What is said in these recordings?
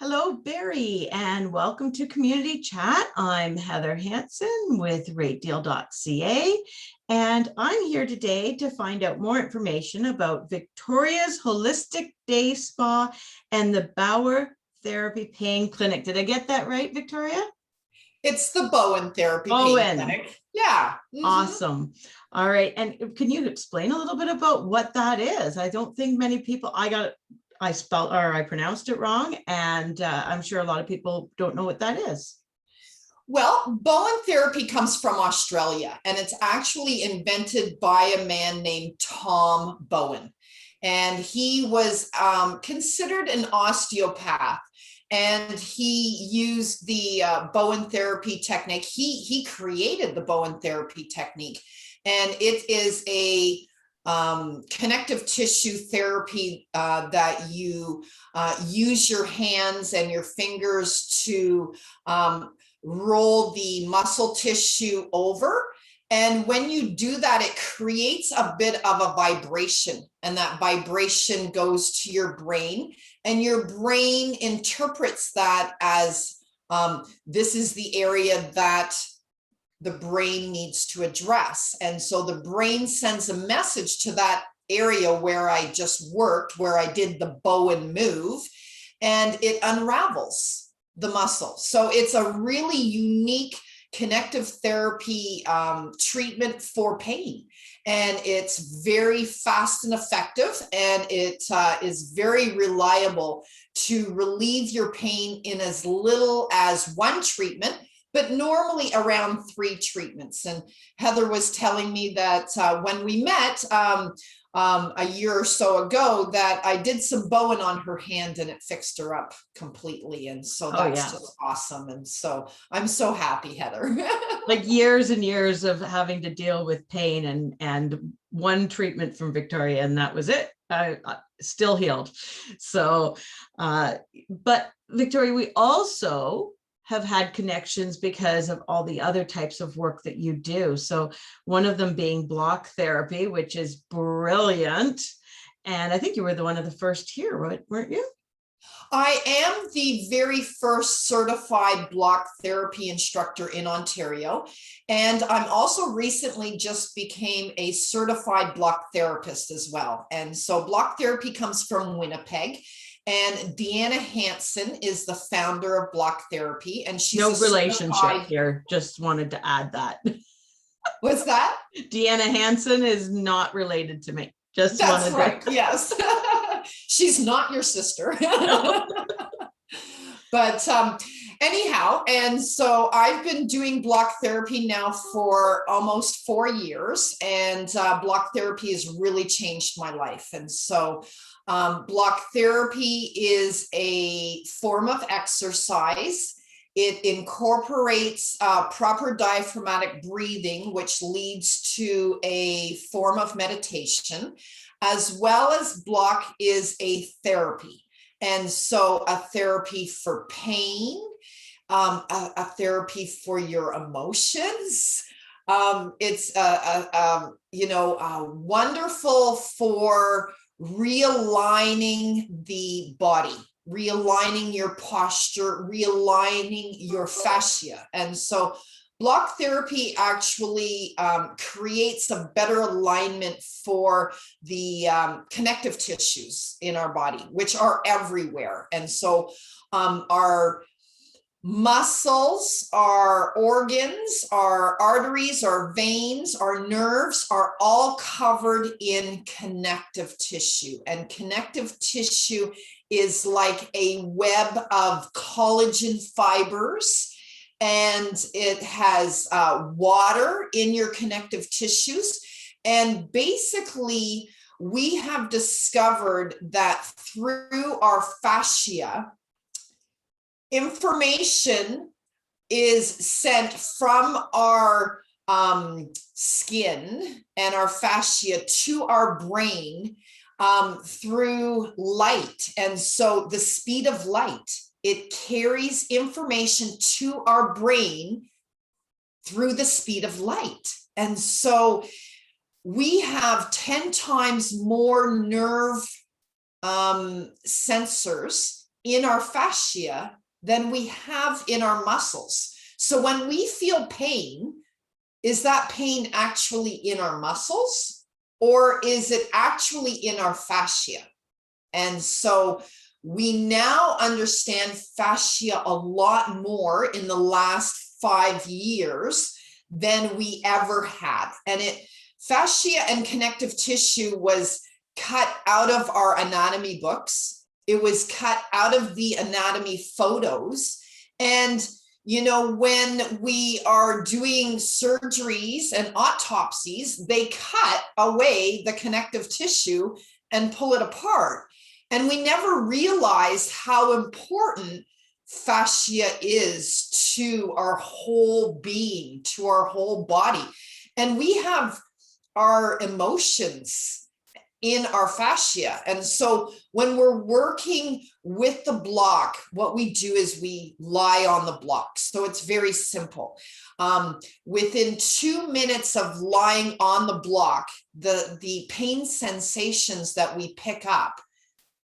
Hello, Barry, and welcome to Community Chat. I'm Heather Hansen with ratedeal.ca, and I'm here today to find out more information about Victoria's Holistic Day Spa and the Bauer Therapy Pain Clinic. Did I get that right, Victoria? It's the Bowen Therapy Pain Clinic. Yeah. Awesome. All right. And can you explain a little bit about what that is? I don't think many people, I pronounced it wrong. And I'm sure a lot of people don't know what that is. Well, Bowen therapy comes from Australia, and it's actually invented by a man named Tom Bowen. And he was considered an osteopath. And he used the Bowen therapy technique. He created the Bowen therapy technique. And it is a connective tissue therapy that you use your hands and your fingers to roll the muscle tissue over. And when you do that, it creates a bit of a vibration, and that vibration goes to your brain, and your brain interprets that as this is the area that the brain needs to address. And so the brain sends a message to that area where I just worked, where I did the Bowen move, and it unravels the muscle. So it's a really unique connective therapy treatment for pain. And it's very fast and effective, and it is very reliable to relieve your pain in as little as one treatment, but normally around 3 treatments. And Heather was telling me that when we met a year or so ago, that I did some Bowen on her hand and it fixed her up completely. And so that's just awesome. And so I'm so happy, Heather. Like years and years of having to deal with pain and one treatment from Victoria, and that was it. I still healed. So, but Victoria, we also have had connections because of all the other types of work that you do. So one of them being block therapy, which is brilliant. And I think you were one of the first here, weren't you? I am the very first certified block therapy instructor in Ontario. And I'm also recently just became a certified block therapist as well. And so block therapy comes from Winnipeg. And Deanna Hansen is the founder of block therapy. And she's no relationship here. Just wanted to add that. What's that? Deanna Hansen is not related to me. Just that's right. Yes. She's not your sister. No. But anyhow, and so I've been doing block therapy now for almost 4 years, and block therapy has really changed my life. And so block therapy is a form of exercise. It incorporates proper diaphragmatic breathing, which leads to a form of meditation, as well as block is a therapy. And so a therapy for pain, a therapy for your emotions. It's wonderful for realigning the body, realigning your posture, realigning your fascia. And so block therapy actually creates a better alignment for the connective tissues in our body, which are everywhere. And so our muscles, our organs, our arteries, our veins, our nerves are all covered in connective tissue. And connective tissue is like a web of collagen fibers. And it has water in your connective tissues. And basically, we have discovered that through our fascia, information is sent from our skin and our fascia to our brain through light. And so the speed of light, it carries information to our brain through the speed of light. And so we have 10 times more nerve sensors in our fascia than we have in our muscles. So when we feel pain, is that pain actually in our muscles, or is it actually in our fascia? And so we now understand fascia a lot more in the last 5 years than we ever had. And fascia and connective tissue was cut out of our anatomy books. It was cut out of the anatomy photos. And when we are doing surgeries and autopsies, they cut away the connective tissue and pull it apart. And we never realized how important fascia is to our whole being, to our whole body. And we have our emotions in our fascia. And so when we're working with the block, what we do is we lie on the block. So it's very simple. Within 2 minutes of lying on the block, the pain sensations that we pick up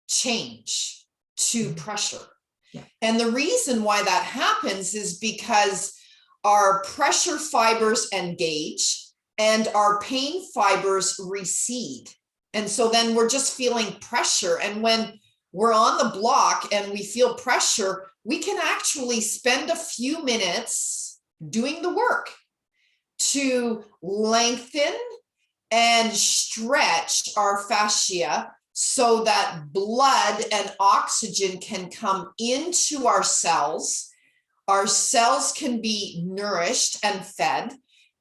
change to pressure. Yeah. And the reason why that happens is because our pressure fibers engage and our pain fibers recede. And so then we're just feeling pressure. And when we're on the block and we feel pressure, we can actually spend a few minutes doing the work to lengthen and stretch our fascia so that blood and oxygen can come into our cells. Our cells can be nourished and fed.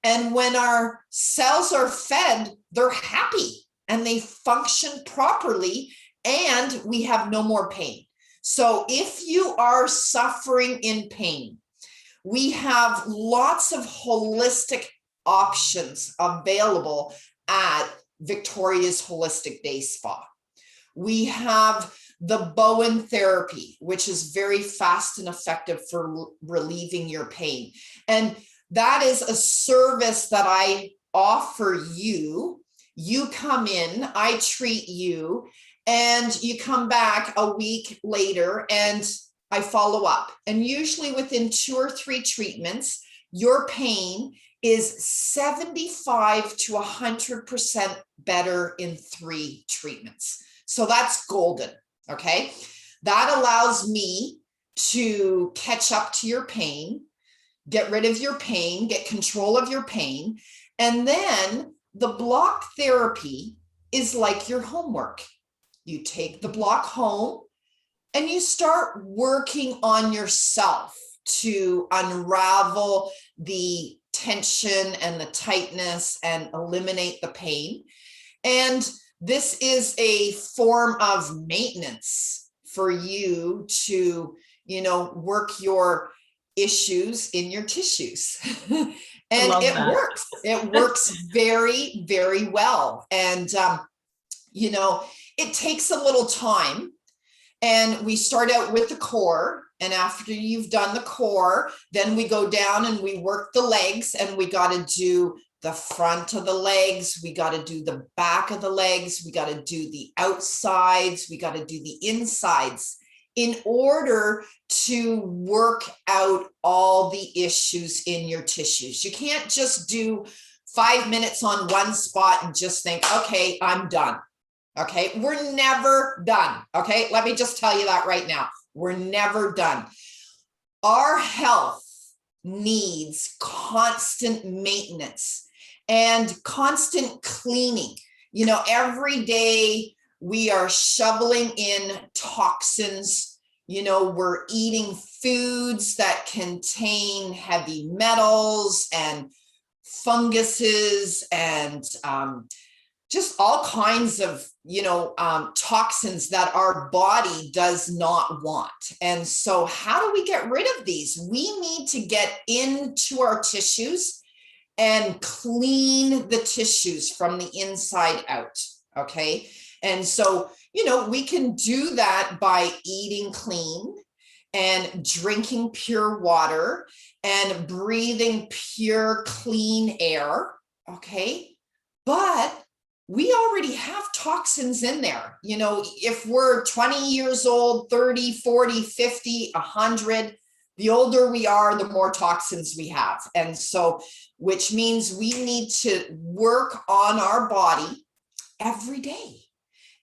And when our cells are fed, they're happy and they function properly, and we have no more pain. So if you are suffering in pain, we have lots of holistic options available at Victoria's Holistic Day Spa. We have the Bowen therapy, which is very fast and effective for relieving your pain. And that is a service that I offer you. You come in, I treat you, and you come back a week later and I follow up. And usually within 2 or 3 treatments, your pain is 75 to 100% better in 3 treatments. So that's golden, okay? That allows me to catch up to your pain, get rid of your pain, get control of your pain. And then the block therapy is like your homework. You take the block home and you start working on yourself to unravel the tension and the tightness and eliminate the pain. And this is a form of maintenance for you to, work your issues in your tissues. And it works. It works very, very well. And, it takes a little time. And we start out with the core. And after you've done the core, then we go down and we work the legs, and we got to do the front of the legs. We got to do the back of the legs. We got to do the outsides. We got to do the insides in order to work out all the issues in your tissues. You can't just do 5 minutes on one spot and just think, okay, I'm done. Okay, we're never done. Okay, let me just tell you that right now. We're never done. Our health needs constant maintenance and constant cleaning. Every day we are shoveling in toxins. We're eating foods that contain heavy metals and funguses and just all kinds of, toxins that our body does not want. And so how do we get rid of these? We need to get into our tissues and clean the tissues from the inside out. Okay. And so, we can do that by eating clean and drinking pure water and breathing pure, clean air. Okay. But we already have toxins in there. You know, if we're 20 years old, 30, 40, 50, 100, the older we are, the more toxins we have. And so, which means we need to work on our body every day.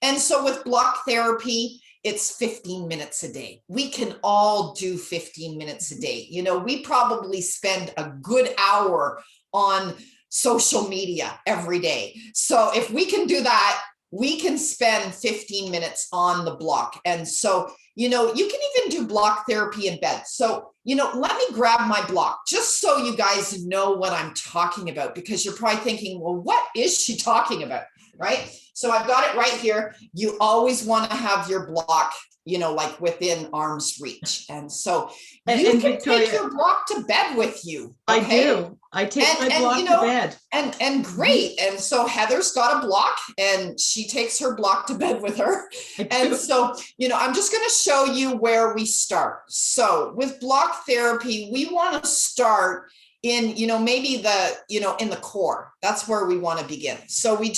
And so with block therapy, it's 15 minutes a day. We can all do 15 minutes a day. You know, we probably spend a good hour on social media every day. So if we can do that, we can spend 15 minutes on the block. And so, you know, you can even do block therapy in bed. So, you know, let me grab my block just so you guys know what I'm talking about, because you're probably thinking, well, what is she talking about? Right? So I've got it right here. You always want to have your block, you know, like within arm's reach. And so you can Victoria, take your block to bed with you. I Okay? do. I take my block you know, to bed. And great. And so Heather's got a block and she takes her block to bed with her. And so, you know, I'm just going to show you where we start. So with block therapy, we want to start in, you know, maybe the, you know, in the core. That's where we want to begin. So we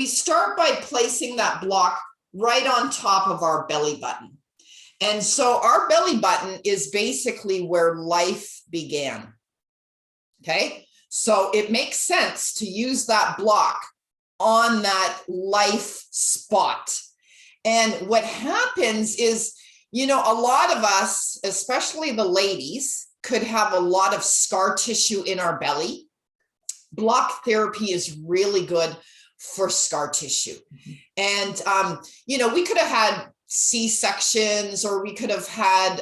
start by placing that block right on top of our belly button. And so our belly button is basically where life began. Okay, so it makes sense to use that block on that life spot. And what happens is, you know, a lot of us, especially the ladies, could have a lot of scar tissue in our belly. Block therapy is really good for scar tissue. And, you know, we could have had C-sections, or we could have had,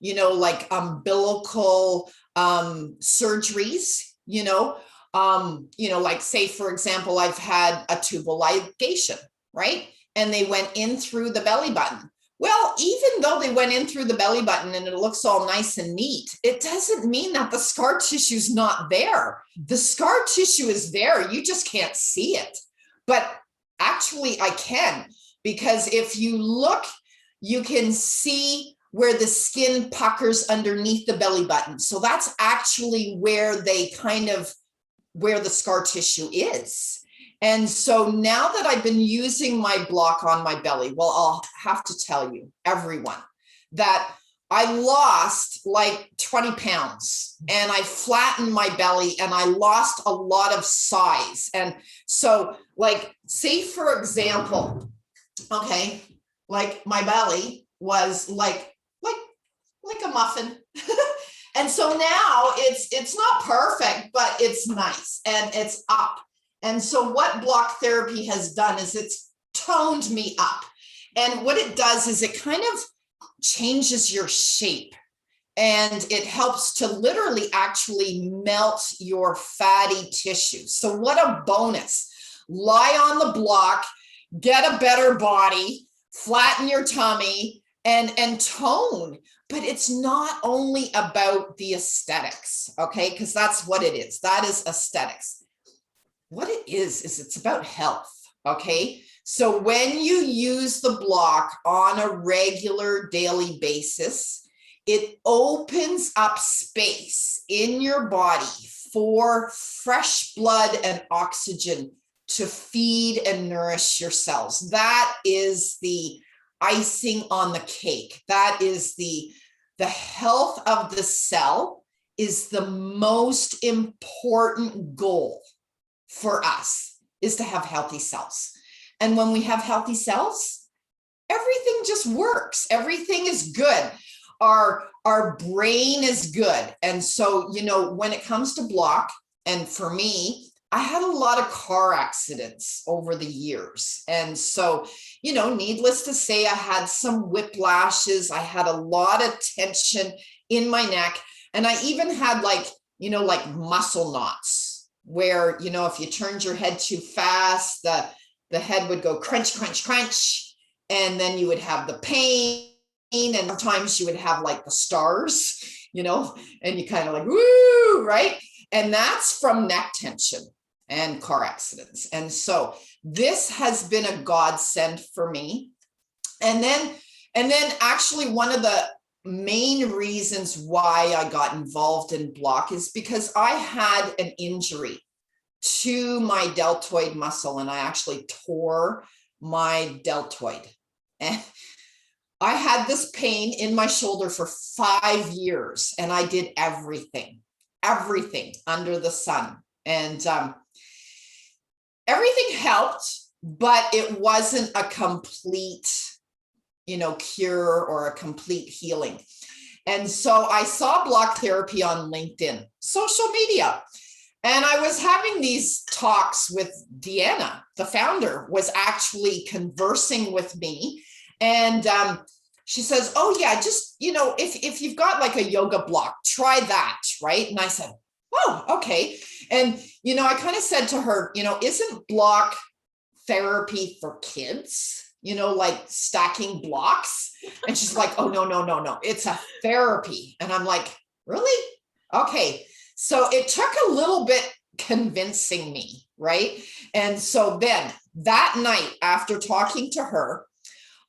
you know, like umbilical surgeries, you know, like say, for example, I've had a tubal ligation, right? And they went in through the belly button. Well, even though they went in through the belly button and it looks all nice and neat, it doesn't mean that the scar tissue is not there. The scar tissue is there. You just can't see it. But actually I can, because if you look, you can see where the skin puckers underneath the belly button. So that's actually where where the scar tissue is. And so now that I've been using my block on my belly, well, I'll have to tell you, everyone, that I lost like 20 pounds and I flattened my belly and I lost a lot of size. And so, like, say for example, okay, like my belly was like a muffin. And so now it's not perfect, but it's nice and it's up. And so what block therapy has done is it's toned me up. And what it does is it kind of changes your shape, and it helps to literally actually melt your fatty tissue. So what a bonus. Lie on the block, get a better body, flatten your tummy, and tone. But it's not only about the aesthetics, okay? Because that's what it is. That is aesthetics. What it is it's about health, okay? So when you use the block on a regular daily basis, it opens up space in your body for fresh blood and oxygen to feed and nourish your cells. That is the icing on the cake. That is the health of the cell is the most important goal for us, is to have healthy cells. And when we have healthy cells, everything just works. Everything is good. Our brain is good. And so, you know, when it comes to block, and for me, I had a lot of car accidents over the years. And so, you know, needless to say, I had some whiplashes. I had a lot of tension in my neck. And I even had like muscle knots where, you know, if you turned your head too fast, the head would go crunch, crunch, crunch. And then you would have the pain. And sometimes you would have like the stars, you know, and you kind of like, woo, right? And that's from neck tension and car accidents. And so this has been a godsend for me. And then actually one of the main reasons why I got involved in block is because I had an injury to my deltoid muscle, and I actually tore my deltoid. And I had this pain in my shoulder for 5 years, and I did everything under the sun. And everything helped, but it wasn't a complete, cure or a complete healing. And so I saw block therapy on LinkedIn, social media. And I was having these talks with Deanna, the founder, was actually conversing with me. And she says, oh yeah, just, if you've got like a yoga block, try that, right? And I said, oh, okay. And, I kind of said to her, isn't block therapy for kids? Like stacking blocks? And she's like, oh, no. It's a therapy. And I'm like, really? Okay. So it took a little bit convincing me, right? And so then that night, after talking to her,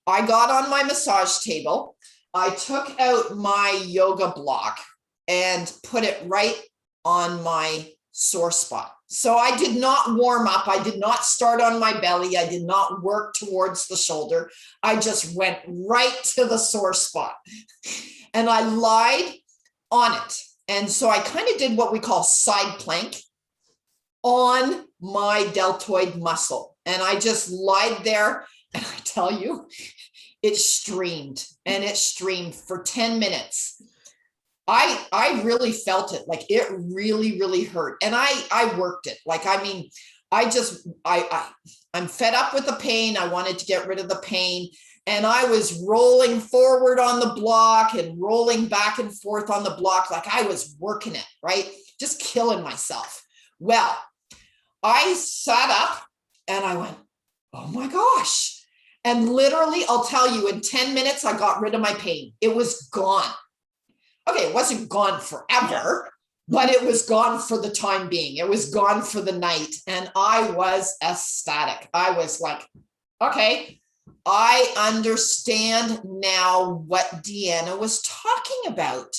I got on my massage table. I took out my yoga block and put it right on my sore spot. So I did not warm up. I did not start on my belly. I did not work towards the shoulder. I just went right to the sore spot and I lied on it. And so I kind of did what we call side plank on my deltoid muscle. And I just lied there. And I tell you, it streamed and it streamed for 10 minutes. I really felt it. Like it really, really hurt. And I worked it. Like, I mean, I'm fed up with the pain. I wanted to get rid of the pain. And I was rolling forward on the block and rolling back and forth on the block. Like I was working it, right? Just killing myself. Well, I sat up and I went, oh my gosh. And literally, I'll tell you, in 10 minutes, I got rid of my pain. It was gone. Okay, it wasn't gone forever, but it was gone for the time being. It was gone for the night. And I was ecstatic. I was like, okay, I understand now what Deanna was talking about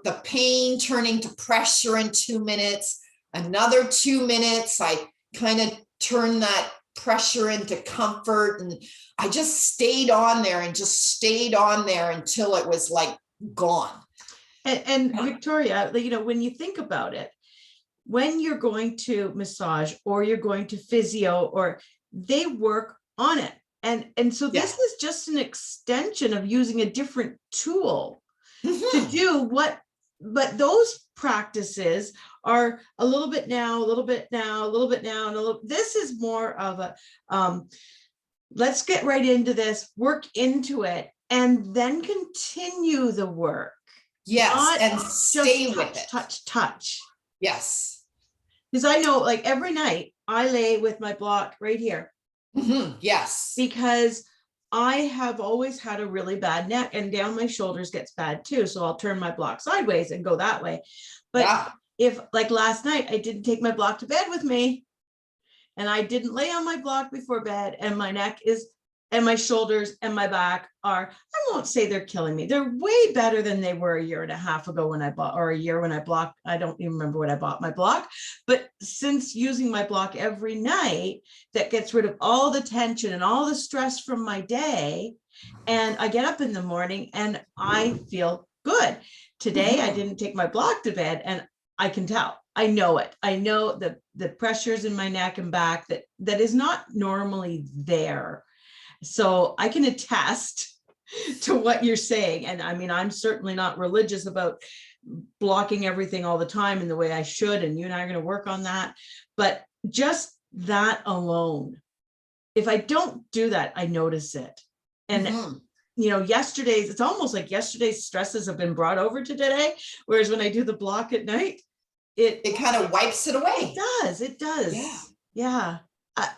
the pain turning to pressure in 2 minutes, another 2 minutes. I kind of turned that pressure into comfort. And I just stayed on there and just stayed on there until it was like gone. And Victoria, when you think about it, when you're going to massage or you're going to physio, or they work on it. And so this is just an extension of using a different tool to do what, but those practices are a little bit now, a little bit now, a little bit now, and a little, this is more of a, let's get right into this, work into it, and then continue the work. Yes, and stay with it. Touch. Yes. Because I know, like every night, I lay with my block right here. Yes. Because I have always had a really bad neck, and down my shoulders gets bad too. So I'll turn my block sideways and go that way. But if, like last night, I didn't take my block to bed with me, and I didn't lay on my block before bed, and my neck is, and my shoulders and my back are, I won't say they're killing me. They're way better than they were a year and a half ago when I bought, or a year when I blocked. I don't even remember when I bought my block. But since using my block every night, that gets rid of all the tension and all the stress from my day. And I get up in the morning and I feel good. Today, I didn't take my block to bed, and I can tell. I know it. I know the pressures in my neck and back that is not normally there. So I can attest to what you're saying. And I mean, I'm certainly not religious about blocking everything all the time in the way I should. And you and I are going to work on that. But just that alone, if I don't do that, I notice it. And yesterday's, it's almost like yesterday's stresses have been brought over to today. Whereas when I do the block at night, it kind of wipes it away. It does. Yeah.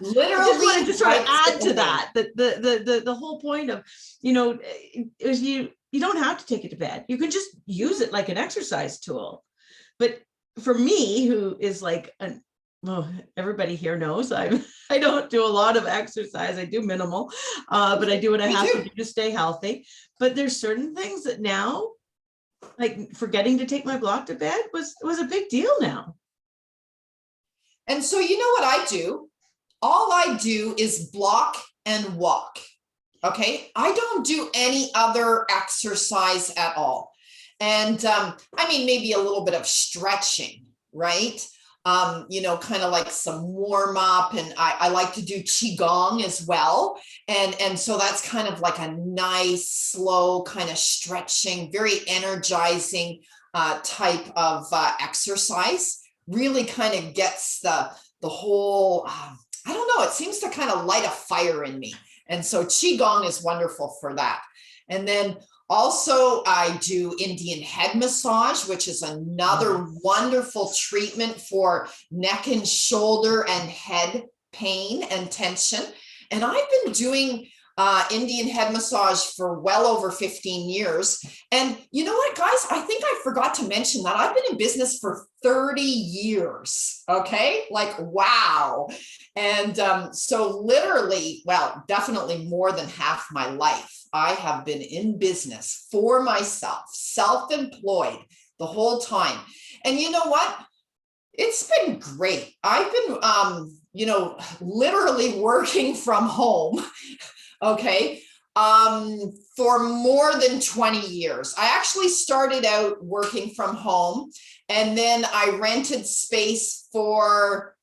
Literally, I just wanted to sort of add to that the whole point of, is you don't have to take it to bed. You can just use it like an exercise tool. But for me, who is like well, everybody here knows I don't do a lot of exercise. I do minimal, but I do what I have to do to stay healthy. But there's certain things that now, like forgetting to take my block to bed was a big deal now. And so you know what I do? All I do is block and walk. Okay. I don't do any other exercise at all. And I mean, maybe a little bit of stretching, right? Kind of like some warm up, and I like to do qigong as well. And so that's kind of like a nice, slow kind of stretching, very energizing type of exercise. Really kind of gets the whole, I don't know, it seems to kind of light a fire in me. And so qigong is wonderful for that. And then also, I do Indian head massage, which is another wonderful treatment for neck and shoulder and head pain and tension. And I've been doing Indian head massage for well over 15 years. And you know what, guys? I think I forgot to mention that I've been in business for 30 years. Okay. Like, wow. And so literally, well, definitely more than half my life, I have been in business for myself, self-employed the whole time. And you know what? It's been great. I've been, literally working from home. Okay. For more than 20 years. I actually started out working from home, and then I rented space for,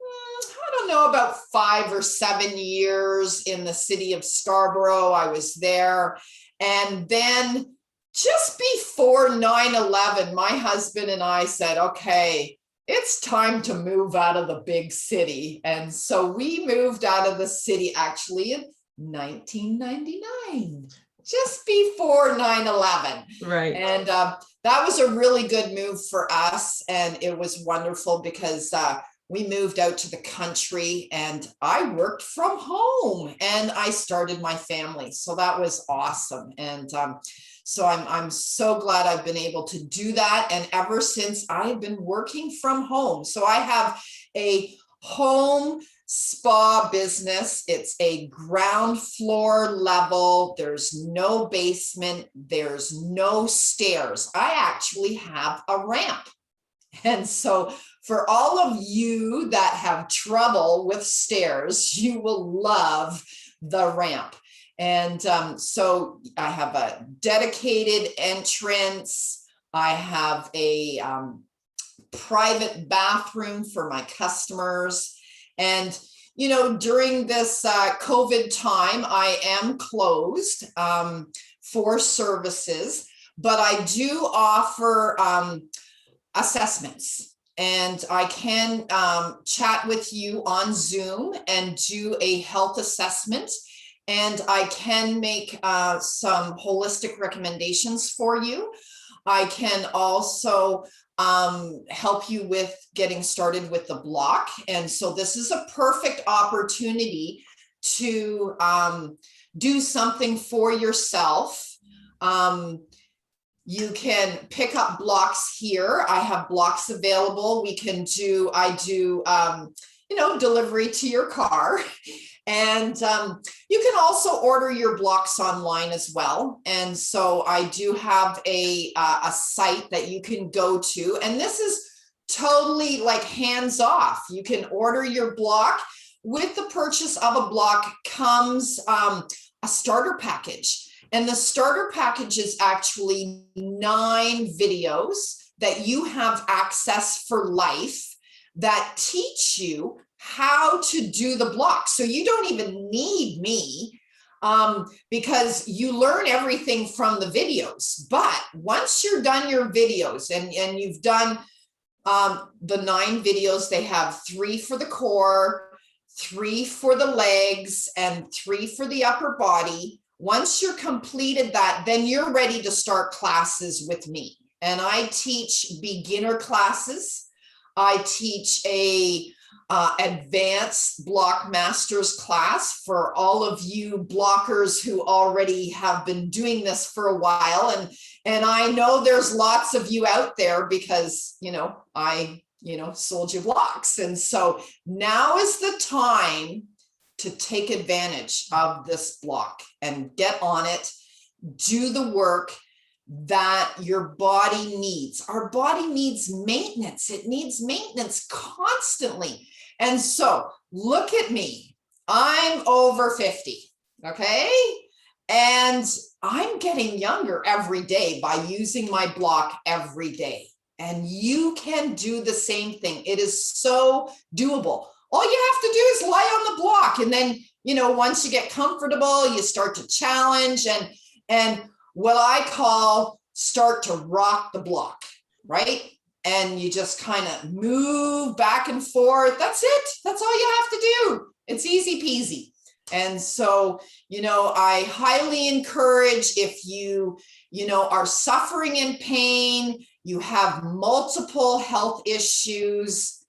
I don't know, about 5 or 7 years in the city of Scarborough. I was there. And then just before 9/11, my husband and I said, okay, it's time to move out of the big city. And so we moved out of the city actually in 1999, just before 9/11. Right. And that was a really good move for us. And it was wonderful because we moved out to the country and I worked from home and I started my family. So that was awesome. And so I'm so glad I've been able to do that. And ever since, I've been working from home. So I have a home spa business. It's a ground floor level. There's no basement. There's no stairs. I actually have a ramp. And so for all of you that have trouble with stairs, you will love the ramp. And so I have a dedicated entrance. I have a private bathroom for my customers. And, during this COVID time, I am closed for services, but I do offer assessments. And I can chat with you on Zoom and do a health assessment. And I can make some holistic recommendations for you. I can also help you with getting started with the block. And so this is a perfect opportunity to do something for yourself. You can pick up blocks here. I have blocks available. I do delivery to your car. And you can also order your blocks online as well. And so I do have a site that you can go to. And this is totally like hands off. You can order your block. With the purchase of a block comes a starter package. And the starter package is actually 9 videos that you have access for life that teach you how to do the block. So you don't even need me because you learn everything from the videos. But once you're done your videos and you've done the 9 videos, they have 3 for the core, 3 for the legs, and 3 for the upper body. Once you're completed that, then you're ready to start classes with me. And I teach beginner classes. I teach a advanced block masters class for all of you blockers who already have been doing this for a while. And I know there's lots of you out there because, I sold you blocks. And so now is the time to take advantage of this block and get on it, do the work, that your body needs. Our body needs maintenance. It needs maintenance constantly. And so look at me. I'm over 50, okay? And I'm getting younger every day by using my block every day. And you can do the same thing. It is so doable. All you have to do is lie on the block. And then, you know, once you get comfortable, you start to challenge and what I call start to rock the block, right? And you just kind of move back and forth. That's it. That's all you have to do. It's easy peasy. And so, you know, I highly encourage if you know, are suffering in pain, you have multiple health issues,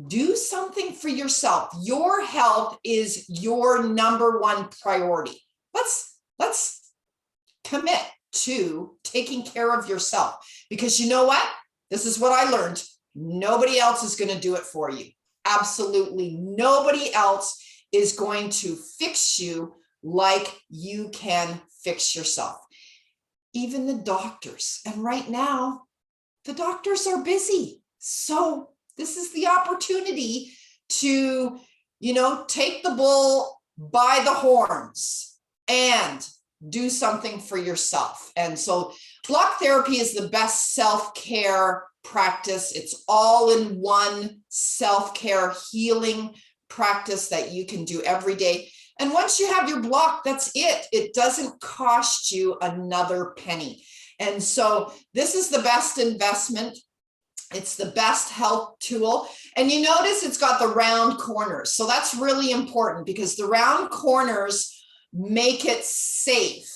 do something for yourself. Your health is your number one priority. Let's commit to taking care of yourself, because you know what? This is what I learned. Nobody else is going to do it for you. Absolutely nobody else is going to fix you like you can fix yourself. Even the doctors. And right now, the doctors are busy. So this is the opportunity to, you know, take the bull by the horns and do something for yourself. And so block therapy is the best self-care practice. It's all in one self-care healing practice that you can do every day. And once you have your block, that's it. It doesn't cost you another penny. And so this is the best investment. It's the best health tool. And you notice it's got the round corners. So that's really important because the round corners make it safe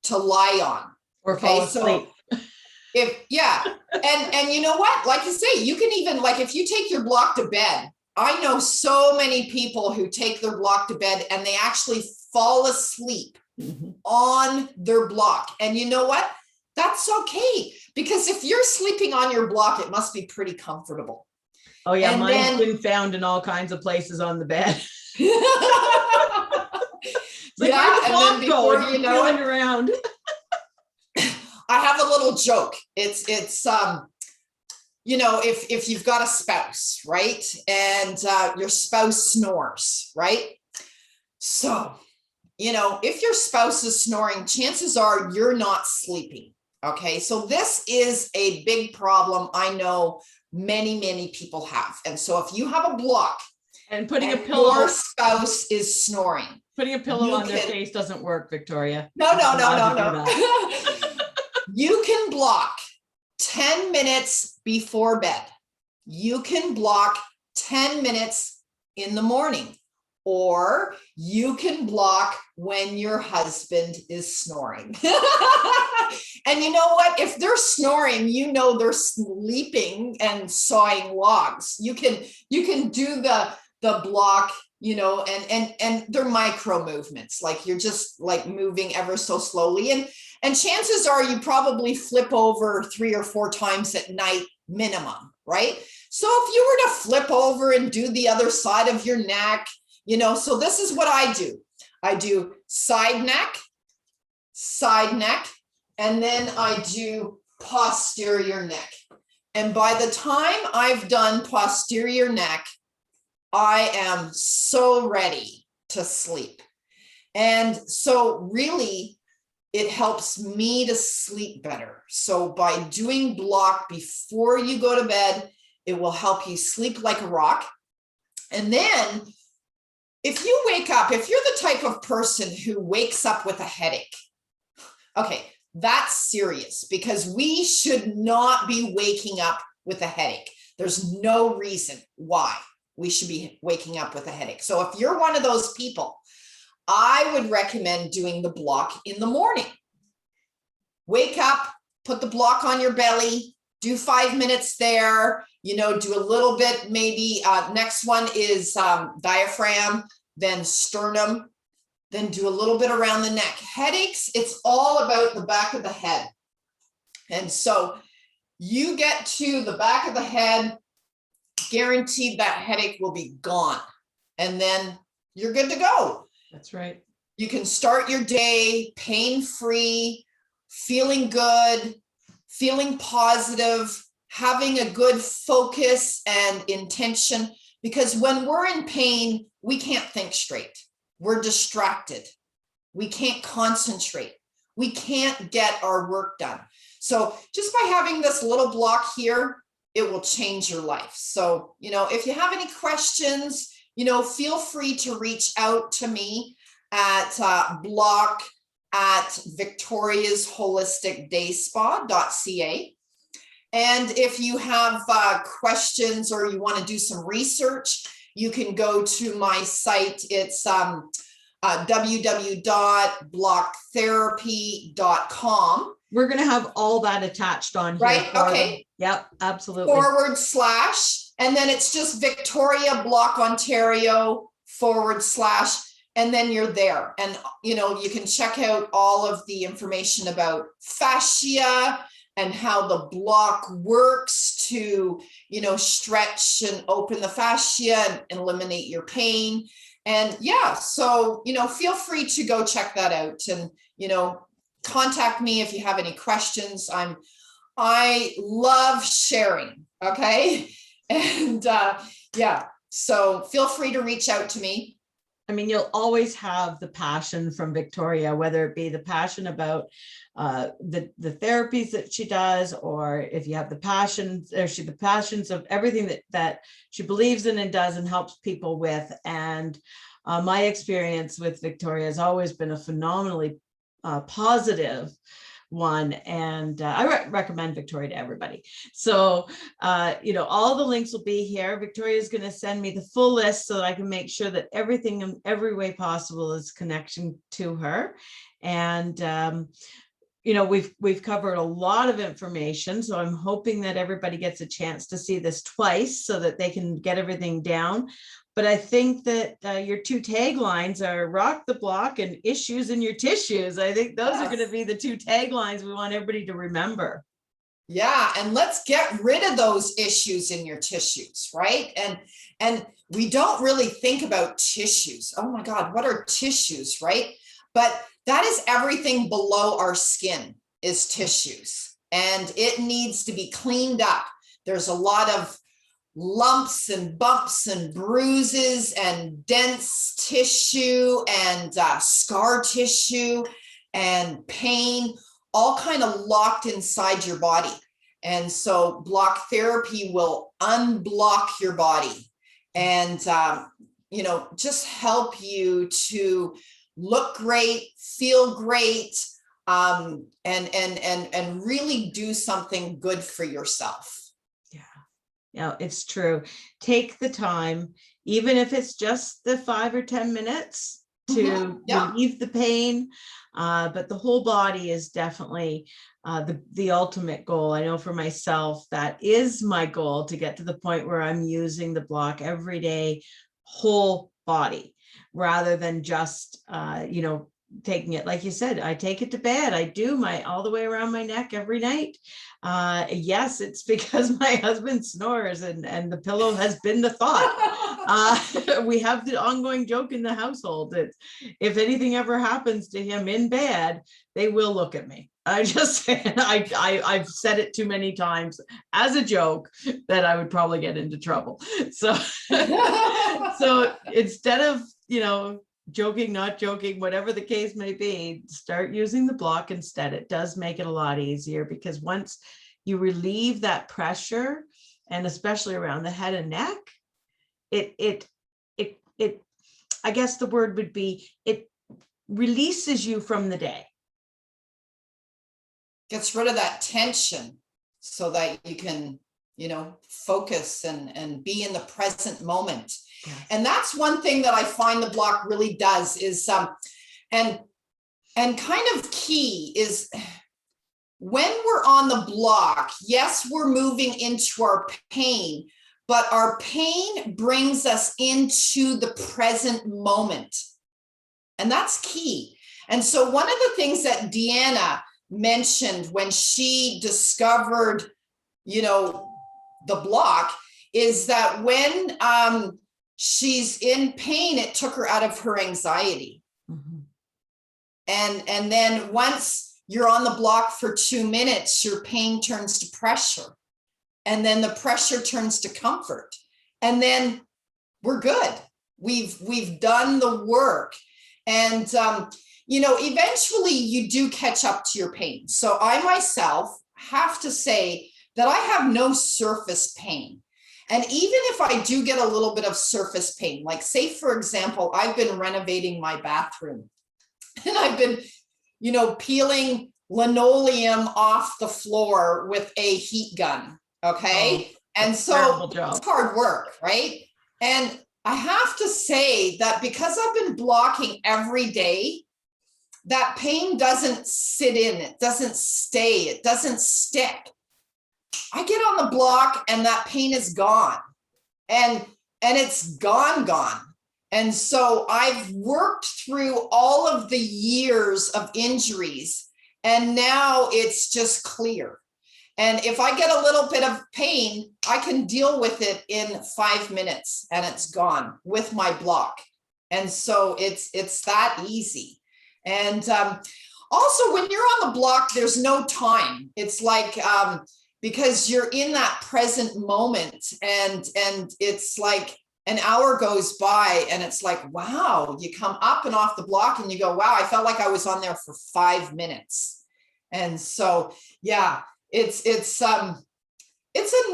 to lie on. Or fall asleep. So and you know what, like you say, you can even, like, if you take your block to bed, I know so many people who take their block to bed and they actually fall asleep on their block. And you know what, that's okay, because if you're sleeping on your block, it must be pretty comfortable. Oh yeah, and mine's been found in all kinds of places on the bed. Like, yeah, and then before you know it, around. I have a little joke. It's you know, if you've got a spouse, right, and your spouse snores, right? So, you know, if your spouse is snoring, chances are you're not sleeping. Okay, so this is a big problem. I know many people have, and so if you have a block and putting a pillow, your spouse is snoring. Putting a pillow on their face doesn't work, Victoria. No. You can block 10 minutes before bed. You can block 10 minutes in the morning, or you can block when your husband is snoring. And you know what? If they're snoring, you know they're sleeping and sawing logs. You can do the block, you know, and they're micro movements, like you're just like moving ever so slowly, and chances are you probably flip over 3 or 4 times at night minimum, right? So if you were to flip over and do the other side of your neck, you know, so this is what I do. I do side neck, and then I do posterior neck. And by the time I've done posterior neck, I am so ready to sleep. And so really, it helps me to sleep better. So by doing block before you go to bed, it will help you sleep like a rock. And then if you wake up, if you're the type of person who wakes up with a headache, okay, that's serious, because we should not be waking up with a headache. There's no reason why we should be waking up with a headache. So if you're one of those people, I would recommend doing the block in the morning. Wake up, put the block on your belly, do 5 minutes there, you know, do a little bit, maybe next one is diaphragm, then sternum, then do a little bit around the neck. Headaches, it's all about the back of the head. And so you get to the back of the head, guaranteed that headache will be gone. And then you're good to go. That's right. You can start your day pain-free, feeling good, feeling positive, having a good focus and intention. Because when we're in pain, we can't think straight. We're distracted. We can't concentrate. We can't get our work done. So just by having this little block here, it will change your life. So, if you have any questions, feel free to reach out to me at block@victoriasholisticdayspa.ca. And if you have questions or you want to do some research, you can go to my site. It's www.blocktherapy.com. We're going to have all that attached on here. Right. Okay. Yep, absolutely. / and then it's just Victoria, Block, Ontario / and then you're there. And, you can check out all of the information about fascia and how the block works to, stretch and open the fascia and eliminate your pain. And yeah, so, feel free to go check that out and, contact me if you have any questions. I love sharing. Okay. And yeah, so feel free to reach out to me. I mean, you'll always have the passion from Victoria, whether it be the passion about the therapies that she does, or if you have the passions, or the passions of everything that she believes in and does and helps people with. And my experience with Victoria has always been a phenomenally positive one, and I recommend Victoria to everybody. So all the links will be here. Victoria is going to send me the full list so that I can make sure that everything in every way possible is connecting to her. And we've covered a lot of information, so I'm hoping that everybody gets a chance to see this twice so that they can get everything down. But I think that your two taglines are rock the block and issues in your tissues. I think those are going to be the two taglines we want everybody to remember. Yeah, and let's get rid of those issues in your tissues, right? And we don't really think about tissues. Oh my God, what are tissues, right? But that is everything below our skin is tissues, and it needs to be cleaned up. There's a lot of lumps and bumps and bruises and dense tissue and scar tissue and pain, all kind of locked inside your body. And so block therapy will unblock your body and, just help you to look great, feel great, and really do something good for yourself. Yeah, it's true. Take the time, even if it's just the 5 or 10 minutes to relieve the pain. But the whole body is definitely the ultimate goal. I know for myself, that is my goal, to get to the point where I'm using the block every day, whole body, rather than just, taking it, like you said, I take it to bed. I do all the way around my neck every night. Yes, it's because my husband snores and the pillow has been the thought. We have the ongoing joke in the household that if anything ever happens to him in bed, they will look at me. I've said it too many times as a joke that I would probably get into trouble. So, so instead of, joking, not joking, whatever the case may be, start using the block instead. It does make it a lot easier, because once you relieve that pressure, and especially around the head and neck, it I guess the word would be, it releases you from the day. Gets rid of that tension so that you can, focus and be in the present moment. Yes. And that's one thing that I find the block really does is, and kind of key is when we're on the block, yes, we're moving into our pain, but our pain brings us into the present moment. And that's key. And so one of the things that Deanna mentioned when she discovered, the block, is that when she's in pain, it took her out of her anxiety. Mm-hmm. And then once you're on the block for 2 minutes, your pain turns to pressure. And then the pressure turns to comfort. And then we're good. We've done the work. And, eventually you do catch up to your pain. So I myself have to say that I have no surface pain. And even if I do get a little bit of surface pain, like say, for example, I've been renovating my bathroom and I've been, peeling linoleum off the floor with a heat gun. Okay. And so it's hard work, right? And I have to say that because I've been blocking every day, that pain doesn't sit in, it doesn't stay, it doesn't stick. I get on the block and that pain is gone, and it's gone. And so I've worked through all of the years of injuries, and now it's just clear. And if I get a little bit of pain, I can deal with it in 5 minutes and it's gone with my block. And so it's that easy. And also when you're on the block, there's no time. It's like, because you're in that present moment, and it's like an hour goes by and it's like, wow, you come up and off the block and you go, wow, I felt like I was on there for 5 minutes. And so, yeah, it's a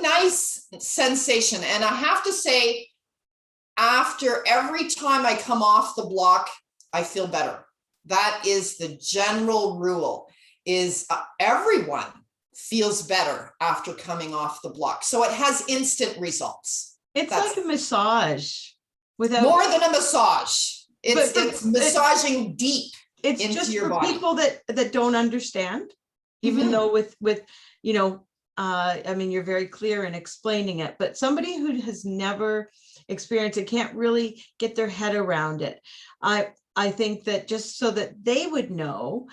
nice sensation. And I have to say, after every time I come off the block, I feel better. That is the general rule, is everyone feels better after coming off the block. So it has instant results. It's like a massage without more than a massage. It's massaging deep it's into just your for body. people that don't understand, even though with you're very clear in explaining it, but somebody who has never experienced it can't really get their head around it. I think that just so that they would know,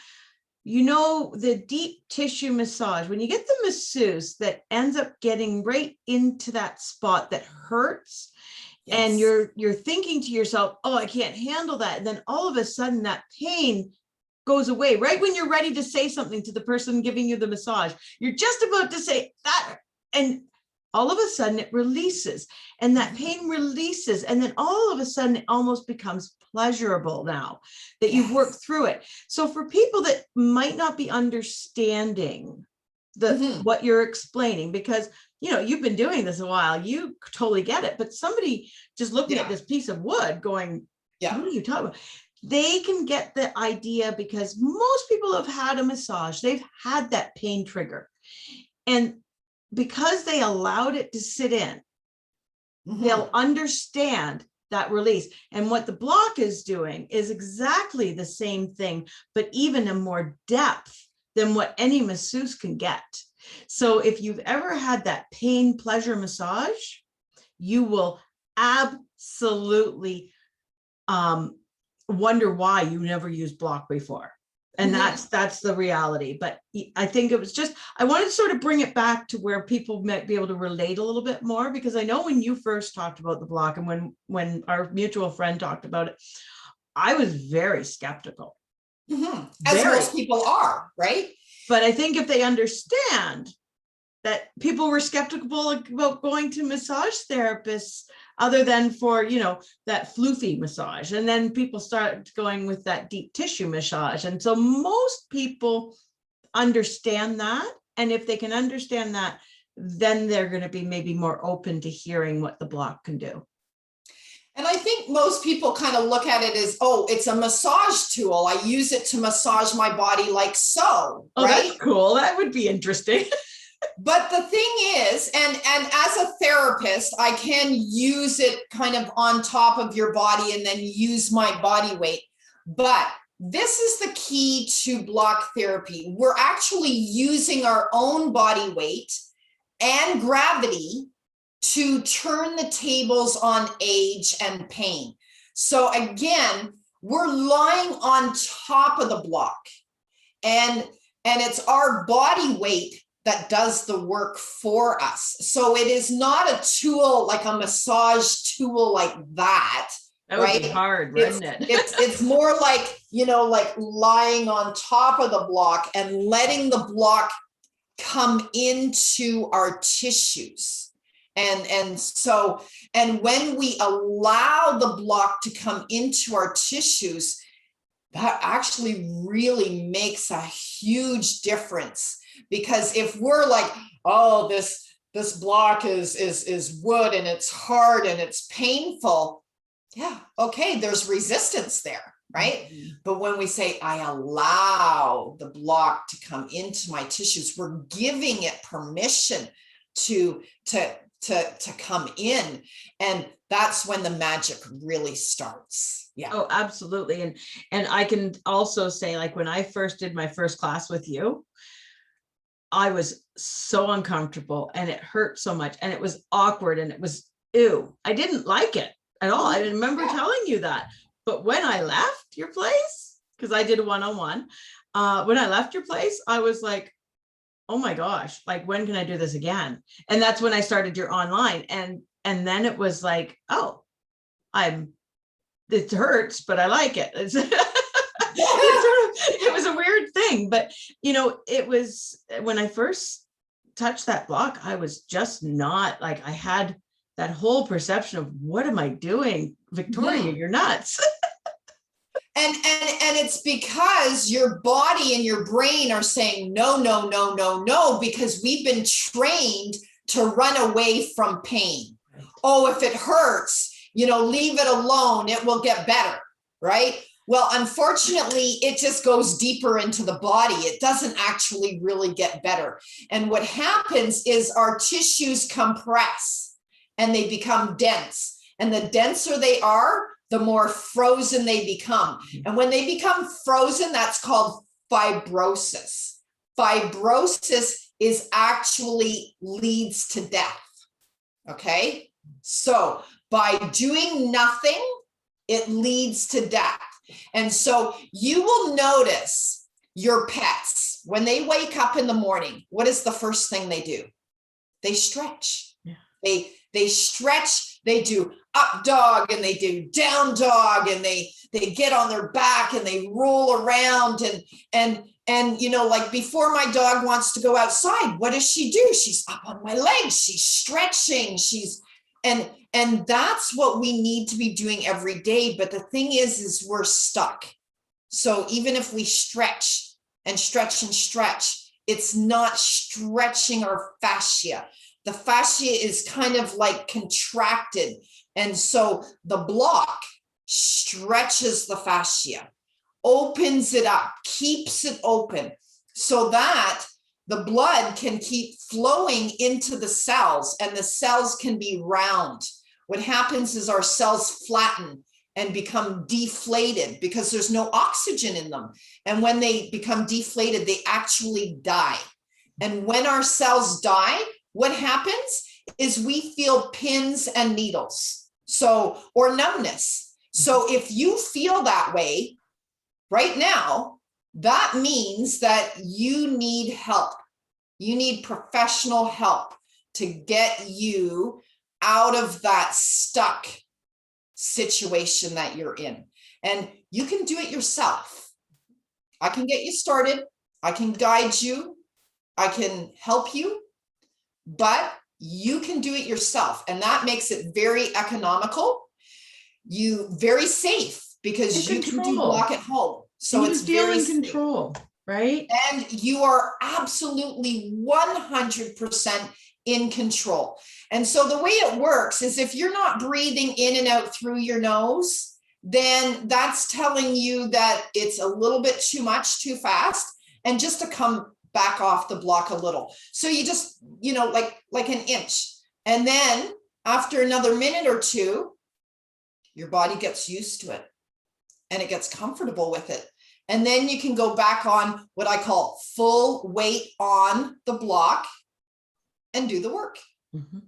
the deep tissue massage, when you get the masseuse that ends up getting right into that spot that hurts, yes, and you're thinking to yourself, oh, I can't handle that. And then all of a sudden that pain goes away right when you're ready to say something to the person giving you the massage. You're just about to say that, and all of a sudden it releases, and that pain releases. And then all of a sudden it almost becomes pleasurable now that you've worked through it. So for people that might not be understanding what you're explaining, because, you've been doing this a while, you totally get it. But somebody just looking at this piece of wood going, what are you talking about? They can get the idea, because most people have had a massage, they've had that pain trigger. And because they allowed it to sit in, they'll understand that release. And what the block is doing is exactly the same thing, but even in more depth than what any masseuse can get. So if you've ever had that pain pleasure massage, you will absolutely wonder why you never used block before. And that's the reality. But I think it was just, I wanted to sort of bring it back to where people might be able to relate a little bit more, because I know when you first talked about the block, and when our mutual friend talked about it, I was very skeptical. As most people are, right? But I think if they understand that people were skeptical about going to massage therapists other than for, that floofy massage. And then people start going with that deep tissue massage. And so most people understand that. And if they can understand that, then they're going to be maybe more open to hearing what the block can do. And I think most people kind of look at it as, oh, it's a massage tool. I use it to massage my body like so. Oh, right? That's cool. That would be interesting. But the thing is, and as a therapist, I can use it kind of on top of your body and then use my body weight. But this is the key to block therapy. We're actually using our own body weight and gravity to turn the tables on age and pain. So again, we're lying on top of the block, and it's our body weight that does the work for us. So it is not a tool like a massage tool like that, That would be right? hard, It's wouldn't it? it's more like, like lying on top of the block and letting the block come into our tissues. And when we allow the block to come into our tissues, that actually really makes a huge difference. Because if we're like, oh, this block is wood and it's hard and it's painful, yeah, okay, there's resistance there, right? But when we say, I allow the block to come into my tissues, we're giving it permission to come in. And that's when the magic really starts. Yeah. Oh, absolutely. And I can also say, like, when I first did my first class with you, I was so uncomfortable and it hurt so much and it was awkward and it was, ew, I didn't like it at all. I remember telling you that. But when I left your place, because I did a one-on-one, when I left your place, I was like, oh my gosh, like, when can I do this again? And that's when I started your online. And then it was like, oh, it hurts, but I like it. It was a weird thing, but it was when I first touched that block, I was just not like, I had that whole perception of, what am I doing? Victoria, you're nuts. And it's because your body and your brain are saying, no, no, no, no, no, because we've been trained to run away from pain. Right. Oh, if it hurts, leave it alone, it will get better, right? Well, unfortunately, it just goes deeper into the body. It doesn't actually really get better. And what happens is our tissues compress and they become dense. And the denser they are, the more frozen they become. And when they become frozen, that's called fibrosis. Fibrosis is actually leads to death. Okay? So by doing nothing, it leads to death. And so you will notice your pets, when they wake up in the morning, what is the first thing they do? They stretch. Yeah. They stretch, they do up dog and they do down dog, and they get on their back and they roll around and like before my dog wants to go outside, what does she do? She's up on my legs, she's stretching, and that's what we need to be doing every day. But the thing is we're stuck. So even if we stretch and stretch and stretch, it's not stretching our fascia. The fascia is kind of like contracted. And so the block stretches the fascia, opens it up, keeps it open so that the blood can keep flowing into the cells and the cells can be round. What happens is our cells flatten and become deflated because there's no oxygen in them. And when they become deflated, they actually die. And when our cells die, what happens is we feel pins and needles, or numbness. So if you feel that way right now, that means that you need help. You need professional help to get you out of that stuck situation that you're in. And you can do it yourself. I can get you started. I can guide you. I can help you, but you can do it yourself. And that makes it very economical, very safe, because you can do block at home. So it's very in control, right? And you are absolutely 100% in control. And so the way it works is if you're not breathing in and out through your nose, then that's telling you that it's a little bit too much, too fast, and just to come back off the block a little. So you just, like an inch. And then after another minute or two, your body gets used to it and it gets comfortable with it. And then you can go back on what I call full weight on the block and do the work. Mm-hmm.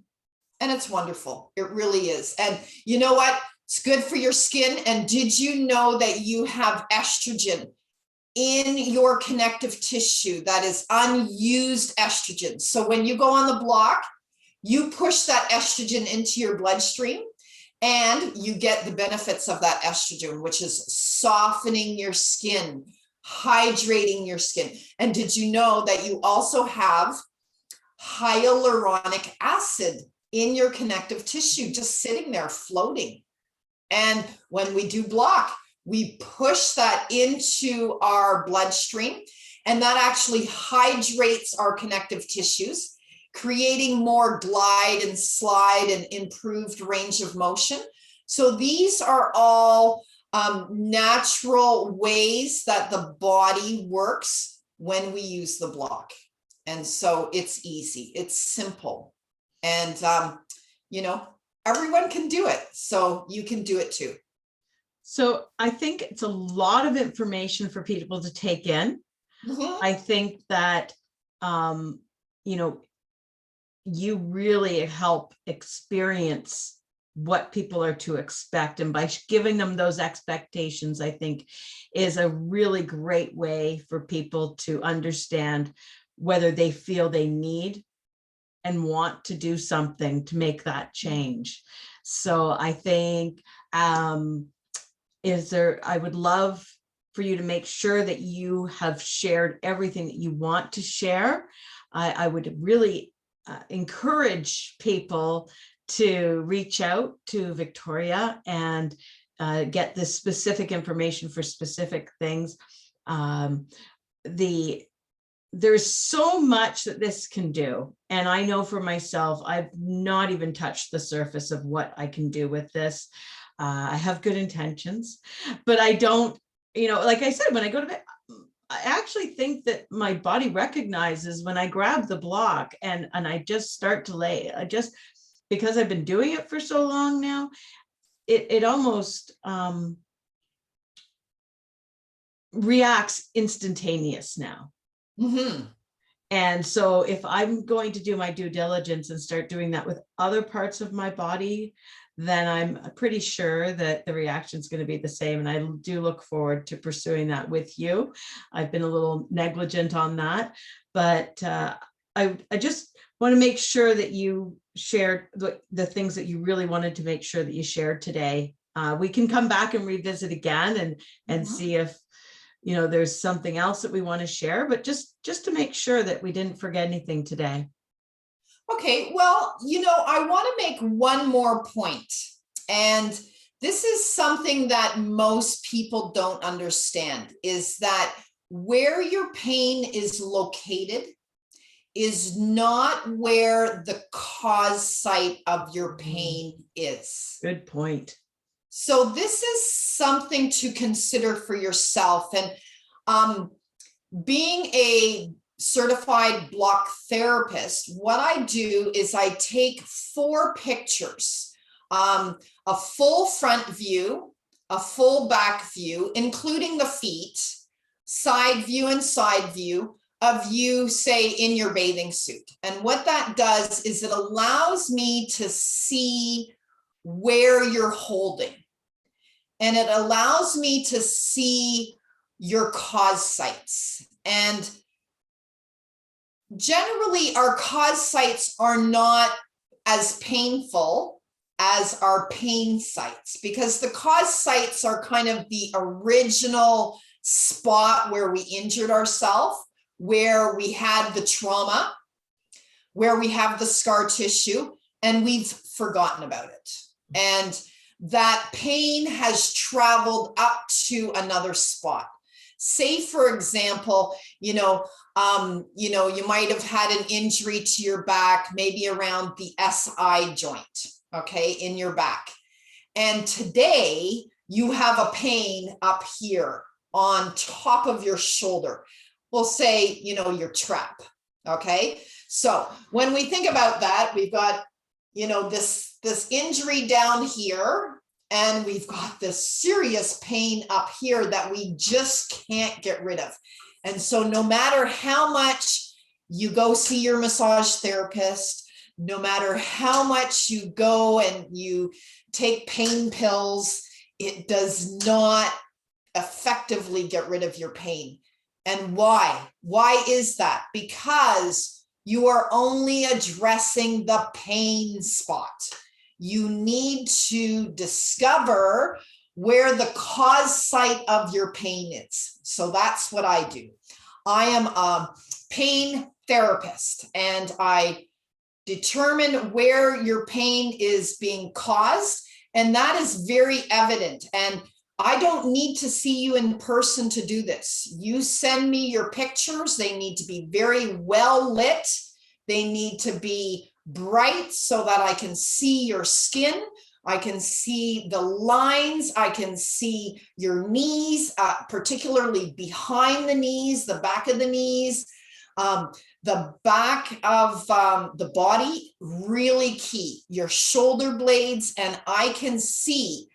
And it's wonderful. It really is. And you know what? It's good for your skin. And did you know that you have estrogen in your connective tissue that is unused estrogen? So when you go on the block, you push that estrogen into your bloodstream. And you get the benefits of that estrogen, which is softening your skin, hydrating your skin. And did you know that you also have hyaluronic acid in your connective tissue, just sitting there floating? And when we do block, we push that into our bloodstream, and that actually hydrates our connective tissues, creating more glide and slide and improved range of motion. So these are all natural ways that the body works when we use the block. And so it's easy, it's simple. And, you know, everyone can do it. So you can do it too. So I think it's a lot of information for people to take in. Mhm. I think that, you know, you really help experience what people are to expect. And by giving them those expectations, I think is a really great way for people to understand whether they feel they need and want to do something to make that change. So I think, I would love for you to make sure that you have shared everything that you want to share. I would really encourage people to reach out to Victoria and get this specific information for specific things. There's so much that this can do. And I know for myself, I've not even touched the surface of what I can do with this. I have good intentions, but I don't, you know, like I said, when I go to bed, I actually think that my body recognizes when I grab the block and I just start to lay. Because I've been doing it for so long now, it almost reacts instantaneous now. Mhm. And so if I'm going to do my due diligence and start doing that with other parts of my body, then I'm pretty sure that the reaction is going to be the same. And I do look forward to pursuing that with you. I've been a little negligent on that, but I just want to make sure that you shared the things that you really wanted to make sure that you shared today. We can come back and revisit again and see if, you know, there's something else that we want to share, but just to make sure that we didn't forget anything today. Okay, well, you know, I want to make one more point. And this is something that most people don't understand, is that where your pain is located is not where the cause site of your pain is. Good point. So this is something to consider for yourself. And being a certified block therapist, what I do is I take 4 pictures, a full front view, a full back view, including the feet, side view and side view of you, say, in your bathing suit. And what that does is it allows me to see where you're holding. And it allows me to see your cause sites. And generally, our cause sites are not as painful as our pain sites, because the cause sites are kind of the original spot where we injured ourselves, where we had the trauma, where we have the scar tissue, and we've forgotten about it. And that pain has traveled up to another spot. Say, for example, you might have had an injury to your back, maybe around the SI joint, okay, in your back. And today you have a pain up here on top of your shoulder. We'll say, your trap, okay? So when we think about that, we've got, this injury down here, and we've got this serious pain up here that we just can't get rid of. And so no matter how much you go see your massage therapist, no matter how much you go and you take pain pills, it does not effectively get rid of your pain. And why? Why is that? Because you are only addressing the pain spot. you need to discover where the cause site of your pain is. So that's what I do. I am a pain therapist, and I determine where your pain is being caused. And that is very evident. And I don't need to see you in person to do this. You send me your pictures. They need to be very well lit. They need to be bright so that I can see your skin. I can see the lines. I can see your knees, particularly behind the knees, the back of the knees, the back of the body, really key, your shoulder blades. And I can see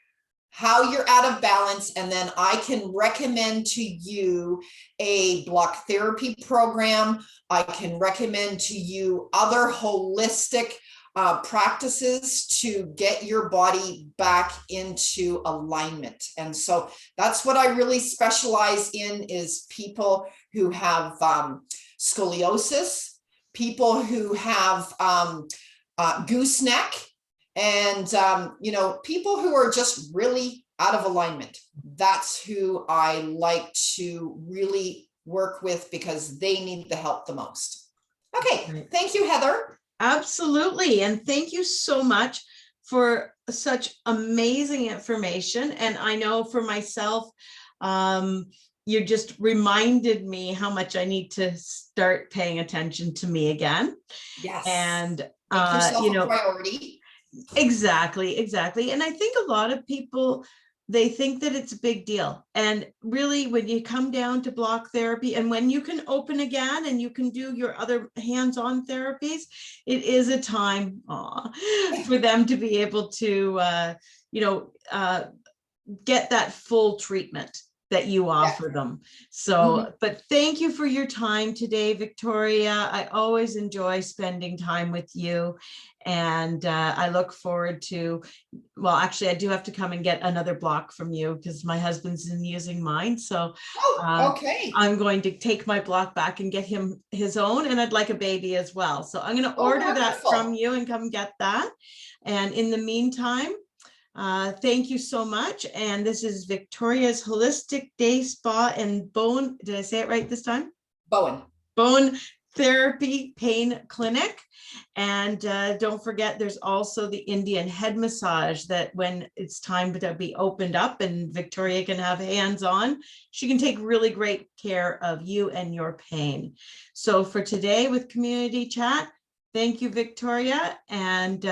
how you're out of balance. And then I can recommend to you a block therapy program. I can recommend to you other holistic practices to get your body back into alignment. And so that's what I really specialize in, is people who have scoliosis, people who have gooseneck, and you know, people who are just really out of alignment. That's who I like to really work with, because they need the help the most. Okay, Right. thank you, Heather. Absolutely. And thank you so much for such amazing information. And I know for myself, you just reminded me how much I need to start paying attention to me again. Yes. And, make yourself you a know, priority. exactly. And I think a lot of people, they think that it's a big deal. And really, when you come down to block therapy, and when you can open again and you can do your other hands-on therapies, it is a time for them to be able to, get that full treatment that you offer them. So, but thank you for your time today, Victoria. I always enjoy spending time with you. And I look forward to, well, actually, I do have to come and get another block from you because my husband's in using mine. So Okay. I'm going to take my block back and get him his own. And I'd like a baby as well. So I'm going to order that from you and come get that. And in the meantime, thank you so much. And this is Victoria's Holistic Day Spa and Bowen. Did I say it right this time? Bowen. Bowen Therapy Pain Clinic. And don't forget, there's also the Indian head massage that when it's time to be opened up and Victoria can have hands on, she can take really great care of you and your pain. So for today with Community Chat, thank you, Victoria. And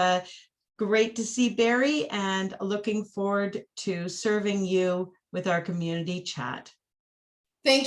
great to see Barry, and looking forward to serving you with our community chat. Thank you.